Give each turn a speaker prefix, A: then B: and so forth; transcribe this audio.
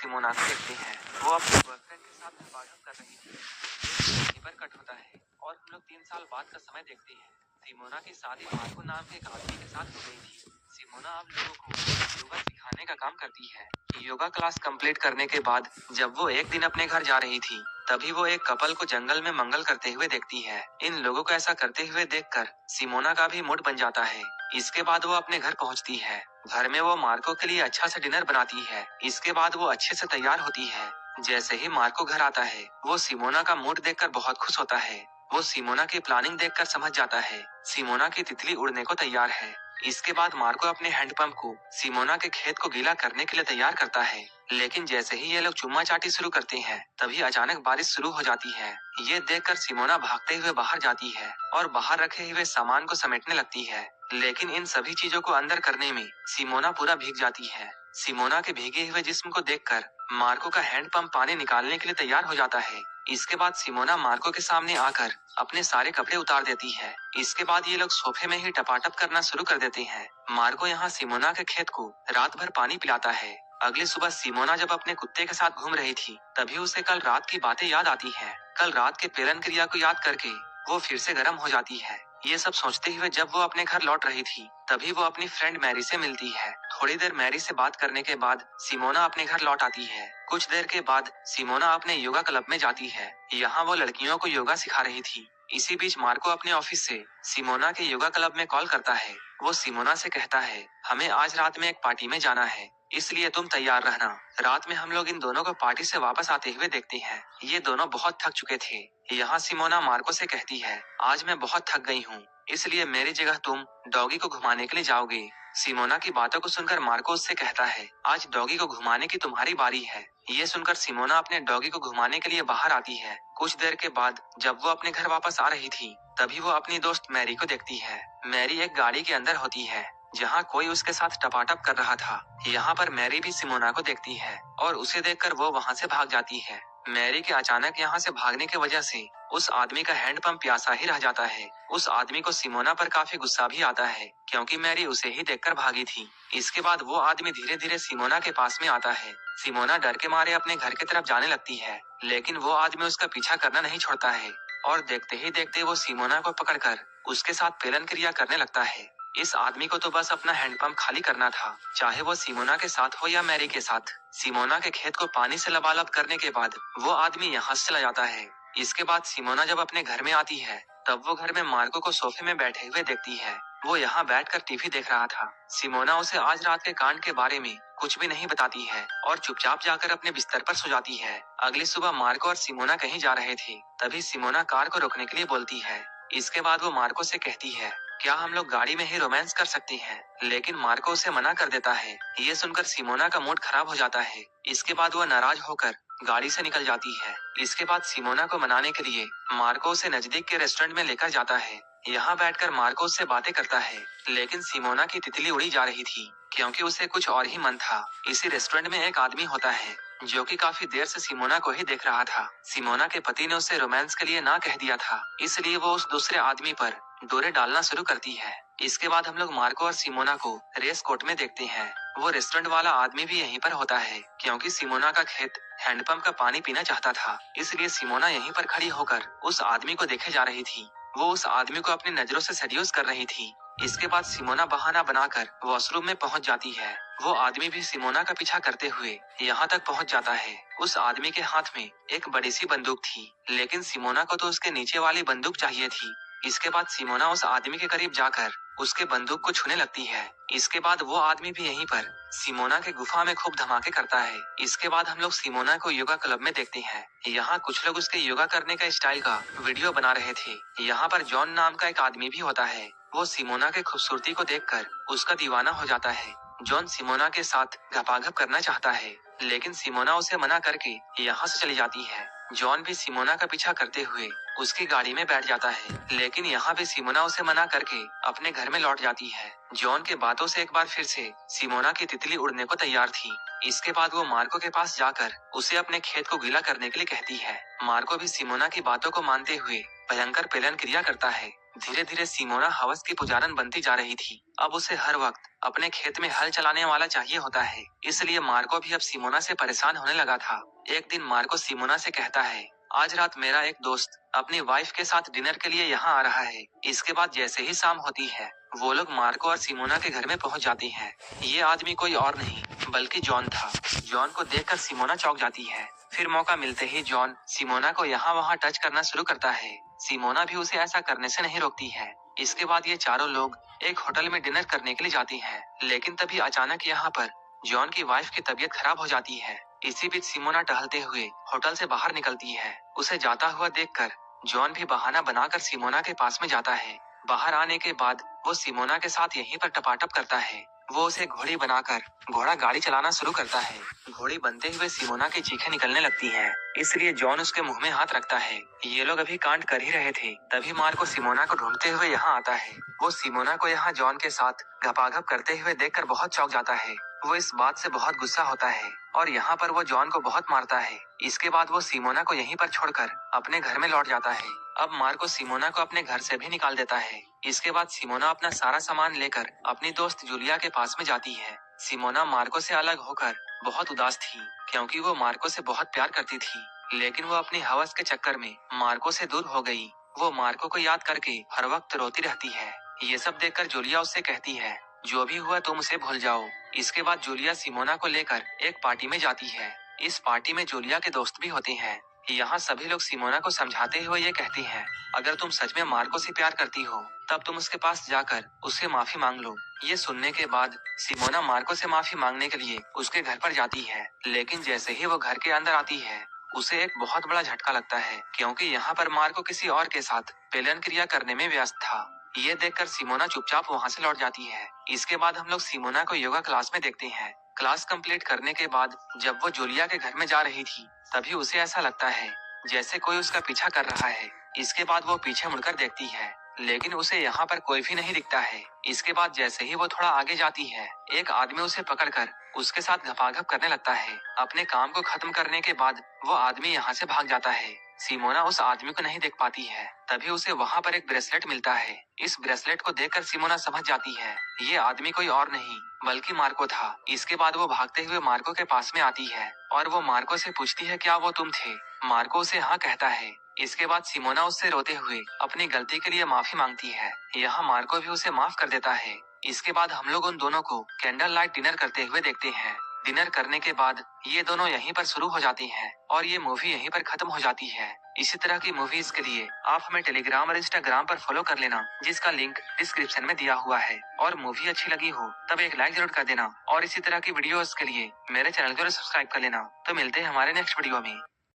A: Simona को देखते हैं। वो अपने बॉयफ्रेंड के साथ बातचीत कर रही थी। ये यहीं पर कट होता है और हम लोग 3 साल बाद का समय देखते हैं। सिमोना की शादी मार्को नाम के एक आदमी के साथ हो गई थी। सिमोना अब लोगों को योगा सिखाने का काम करती है। योगा क्लास कंप्लीट करने के बाद जब वो एक दिन अपने घर जा रही थी, तभी वो एक कपल को जंगल में मंगल करते हुए देखती है। इन लोगों को ऐसा करते हुए देखकर सिमोना का भी मूड बन जाता है। इसके बाद वो अपने घर पहुंचती है। घर में वो मार्को के लिए अच्छा सा डिनर बनाती है। इसके बाद वो अच्छे से तैयार होती है। जैसे ही मार्को घर आता है, वो सिमोना का मूड देखकर बहुत खुश होता है। वो सिमोना की प्लानिंग देखकर समझ जाता है सिमोना की तितली उड़ने को तैयार है। इसके बाद मार्को अपने हैंडपंप को सिमोना के खेत को गीला करने के लिए तैयार करता है। लेकिन जैसे ही ये लोग चुम्मा चाटी शुरू करते हैं, तभी अचानक बारिश शुरू हो जाती है। ये देखकर सिमोना भागते हुए बाहर जाती है और बाहर रखे हुए सामान को समेटने लगती है। लेकिन इन सभी चीजों को अंदर करने में सिमोना पूरा भीग जाती है। सिमोना के भीगे हुए जिस्म को देखकर मार्को का हैंडपंप पानी निकालने के लिए तैयार हो जाता है। इसके बाद सिमोना मार्को के सामने आकर अपने सारे कपड़े उतार देती है। इसके बाद ये लोग सोफे में ही टपाटप करना शुरू कर देते हैं। मार्को यहाँ सिमोना के खेत को रात भर पानी पिलाता है। अगली सुबह सिमोना जब अपने कुत्ते के साथ घूम रही थी, तभी उसे कल रात की बातें याद आती है। कल रात के पेलन क्रिया को याद करके वो फिर से गर्म हो जाती है। ये सब सोचते हुए जब वो अपने घर लौट रही थी, तभी वो अपनी फ्रेंड मैरी से मिलती है। थोड़ी देर मैरी से बात करने के बाद सिमोना अपने घर लौट आती है। कुछ देर के बाद सिमोना अपने योगा क्लब में जाती है। यहाँ वो लड़कियों को योगा सिखा रही थी। इसी बीच मार्को अपने ऑफिस से सिमोना के योगा क्लब में कॉल करता है। वो सिमोना से कहता है, हमें आज रात में एक पार्टी में जाना है, इसलिए तुम तैयार रहना। रात में हम लोग इन दोनों को पार्टी से वापस आते हुए देखते हैं। ये दोनों बहुत थक चुके थे। यहाँ सिमोना मार्को से कहती है, आज मैं बहुत थक गई हूँ, इसलिए मेरी जगह तुम डॉगी को घुमाने के लिए जाओगे। सिमोना की बातों को सुनकर मार्को उससे कहता है, आज डॉगी को घुमाने की तुम्हारी बारी है। ये सुनकर सिमोना अपने डॉगी को घुमाने के लिए बाहर आती है। कुछ देर के बाद जब वो अपने घर वापस आ रही थी, तभी वो अपनी दोस्त मैरी को देखती है। मैरी एक गाड़ी के अंदर होती है, जहाँ कोई उसके साथ टपाटप कर रहा था। यहाँ पर मैरी भी सिमोना को देखती है और उसे देखकर वो वहाँ से भाग जाती है। मैरी के अचानक यहाँ से भागने की वजह से उस आदमी का हैंडपंप प्यासा ही रह जाता है। उस आदमी को सिमोना पर काफी गुस्सा भी आता है, क्योंकि मैरी उसे ही देखकर भागी थी। इसके बाद वो आदमी धीरे धीरे सिमोना के पास में आता है। सिमोना डर के मारे अपने घर की तरफ जाने लगती है, लेकिन वो आदमी उसका पीछा करना नहीं छोड़ता है और देखते ही देखते वो सिमोना को पकड़कर उसके साथ पेलन क्रिया करने लगता है। इस आदमी को तो बस अपना हैंडपंप खाली करना था, चाहे वो सिमोना के साथ हो या मैरी के साथ। सिमोना के खेत को पानी से लबालब करने के बाद वो आदमी यहाँ से चला जाता है। इसके बाद सिमोना जब अपने घर में आती है, तब वो घर में मार्को को सोफे में बैठे हुए देखती है। वो यहाँ बैठकर टीवी देख रहा था। सिमोना उसे आज रात के कांड के बारे में कुछ भी नहीं बताती है और चुपचाप जाकर अपने बिस्तर पर सो जाती है। अगली सुबह मार्को और सिमोना कहीं जा रहे थे, तभी सिमोना कार को रोकने के लिए बोलती है। इसके बाद वो मार्को से कहती है, क्या हम लोग गाड़ी में ही रोमांस कर सकते हैं? लेकिन मार्को उसे मना कर देता है। ये सुनकर सिमोना का मूड खराब हो जाता है। इसके बाद वो नाराज होकर गाड़ी से निकल जाती है। इसके बाद सिमोना को मनाने के लिए मार्को उसे नजदीक के रेस्टोरेंट में लेकर जाता है। यहाँ बैठकर मार्को उससे बातें करता है, लेकिन सिमोना की तितली उड़ी जा रही थी, क्योंकि उसे कुछ और ही मन था। इसी रेस्टोरेंट में एक आदमी होता है, जो कि काफी देर से सिमोना को ही देख रहा था। सिमोना के पति ने उसे रोमांस के लिए ना कह दिया था, इसलिए वो उस दूसरे आदमी पर डोरे डालना शुरू करती है। इसके बाद हम लोग मार्को और सिमोना को रेस कोर्ट में देखते हैं। वो रेस्टोरेंट वाला आदमी भी यहीं पर होता है, क्योंकि सिमोना का खेत हैंडपंप का पानी पीना चाहता था, इसलिए सिमोना यहीं पर खड़ी होकर उस आदमी को देखे जा रही थी। वो उस आदमी को अपनी नजरों से सेड्यूस कर रही थी। इसके बाद सिमोना बहाना बनाकर वॉशरूम में पहुंच जाती है। वो आदमी भी सिमोना का पीछा करते हुए यहाँ तक पहुंच जाता है। उस आदमी के हाथ में एक बड़ी सी बंदूक थी, लेकिन सिमोना को तो उसके नीचे वाली बंदूक चाहिए थी। इसके बाद सिमोना उस आदमी के करीब जाकर उसके बंदूक को छूने लगती है। इसके बाद वो आदमी भी यहीं पर सिमोना के गुफा में खूब धमाके करता है। इसके बाद हम लोग सिमोना को योगा क्लब में देखते हैं। यहाँ कुछ लोग उसके योगा करने का स्टाइल का वीडियो बना रहे थे। यहाँ पर जॉन नाम का एक आदमी भी होता है। वो सिमोना के खूबसूरती को देखकर उसका दीवाना हो जाता है। जॉन सिमोना के साथ घपाघप करना चाहता है, लेकिन सिमोना उसे मना करके यहाँ से चली जाती है। जॉन भी सिमोना का पीछा करते हुए उसकी गाड़ी में बैठ जाता है, लेकिन यहाँ भी सिमोना उसे मना करके अपने घर में लौट जाती है। जॉन के बातों से एक बार फिर से सिमोना की तितली उड़ने को तैयार थी। इसके बाद वो मार्को के पास जाकर उसे अपने खेत को गीला करने के लिए कहती है। मार्को भी सिमोना की बातों को मानते हुए भयंकर पेलन क्रिया करता है। धीरे धीरे सिमोना हवस की पुजारन बनती जा रही थी। अब उसे हर वक्त अपने खेत में हल चलाने वाला चाहिए होता है, इसलिए मार्को भी अब सिमोना से परेशान होने लगा था। एक दिन मार्को सिमोना से कहता है, आज रात मेरा एक दोस्त अपनी वाइफ के साथ डिनर के लिए यहाँ आ रहा है। इसके बाद जैसे ही शाम होती है, वो लोग मार्को और सिमोना के घर में पहुँच जाती हैं। ये आदमी कोई और नहीं बल्कि जॉन था। जॉन को देखकर सिमोना चौंक जाती है। फिर मौका मिलते ही जॉन सिमोना को यहाँ वहाँ टच करना शुरू करता है। सिमोना भी उसे ऐसा करने से नहीं रोकती है। इसके बाद ये चारों लोग एक होटल में डिनर करने के लिए जाती हैं। लेकिन तभी अचानक यहाँ पर जॉन की वाइफ की तबीयत खराब हो जाती है। इसी बीच सिमोना टहलते हुए होटल से बाहर निकलती है। उसे जाता हुआ देखकर जॉन भी बहाना बनाकर सिमोना के पास में जाता है। बाहर आने के बाद वो सिमोना के साथ यहीं पर टपाटप करता है। वो उसे घोड़ी बनाकर घोड़ा गाड़ी चलाना शुरू करता है। घोड़ी बनते हुए सिमोना की चीखें निकलने लगती हैं। इसलिए जॉन उसके मुंह में हाथ रखता है। ये लोग अभी कांड कर ही रहे थे, तभी मार्को सिमोना को ढूंढते हुए यहाँ आता है। वो सिमोना को यहाँ जॉन के साथ घपाघप करते हुए देखकर बहुत चौंक जाता है। वो इस बात से बहुत गुस्सा होता है और यहाँ पर वो जॉन को बहुत मारता है। इसके बाद वो सिमोना को यहीं पर छोड़कर अपने घर में लौट जाता है। अब मार्को सिमोना को अपने घर से भी निकाल देता है। इसके बाद सिमोना अपना सारा सामान लेकर अपनी दोस्त जूलिया के पास में जाती है। सिमोना मार्को से अलग होकर बहुत उदास थी, क्योंकि वो मार्को से बहुत प्यार करती थी। लेकिन वो अपनी हवस के चक्कर में मार्को से दूर हो गई। वो मार्को को याद करके हर वक्त रोती रहती है। ये सब देखकर जूलिया उससे कहती है, जो भी हुआ तुम उसे भूल जाओ। इसके बाद जूलिया सिमोना को लेकर एक पार्टी में जाती है। इस पार्टी में जूलिया के दोस्त भी होते हैं। यहाँ सभी लोग सिमोना को समझाते हुए ये कहती हैं, अगर तुम सच में मार्को से प्यार करती हो तब तुम उसके पास जाकर उससे माफी मांग लो। ये सुनने के बाद सिमोना मार्को से माफी मांगने के लिए उसके घर पर जाती है। लेकिन जैसे ही वो घर के अंदर आती है, उसे एक बहुत बड़ा झटका लगता है, क्योंकि यहाँ पर मार्को किसी और के साथ पेलन क्रिया करने में व्यस्त था। ये देखकर सिमोना चुपचाप वहाँ से लौट जाती है। इसके बाद हम लोग सिमोना को योगा क्लास में देखते हैं। क्लास कंप्लीट करने के बाद जब वो जूलिया के घर में जा रही थी, तभी उसे ऐसा लगता है जैसे कोई उसका पीछा कर रहा है। इसके बाद वो पीछे मुड़कर देखती है, लेकिन उसे यहाँ पर कोई भी नहीं दिखता है। इसके बाद जैसे ही वो थोड़ा आगे जाती है, एक आदमी उसे पकड़कर उसके साथ घपाघप करने लगता है। अपने काम को खत्म करने के बाद वो आदमी यहाँ से भाग जाता है। सिमोना उस आदमी को नहीं देख पाती है। तभी उसे वहाँ पर एक ब्रेसलेट मिलता है। इस ब्रेसलेट को देखकर सिमोना समझ जाती है, ये आदमी कोई और नहीं बल्कि मार्को था। इसके बाद वो भागते हुए मार्को के पास में आती है और वो मार्को से पूछती है, क्या वो तुम थे? मार्को उसे हाँ कहता है। इसके बाद सिमोना उससे रोते हुए अपनी गलती के लिए माफी मांगती है। यहाँ मार्को भी उसे माफ कर देता है। इसके बाद हम लोग उन दोनों को कैंडल लाइट डिनर करते हुए देखते हैं। डिनर करने के बाद ये दोनों यहीं पर शुरू हो जाती हैं और ये मूवी यहीं पर खत्म हो जाती है। इसी तरह की मूवीज के लिए आप हमें टेलीग्राम और इंस्टाग्राम पर फॉलो कर लेना, जिसका लिंक डिस्क्रिप्शन में दिया हुआ है। और मूवी अच्छी लगी हो तब एक लाइक जरूर कर देना और इसी तरह की वीडियोस के लिए मेरे चैनल को सब्सक्राइब कर लेना। तो मिलते हैं हमारे नेक्स्ट वीडियो में।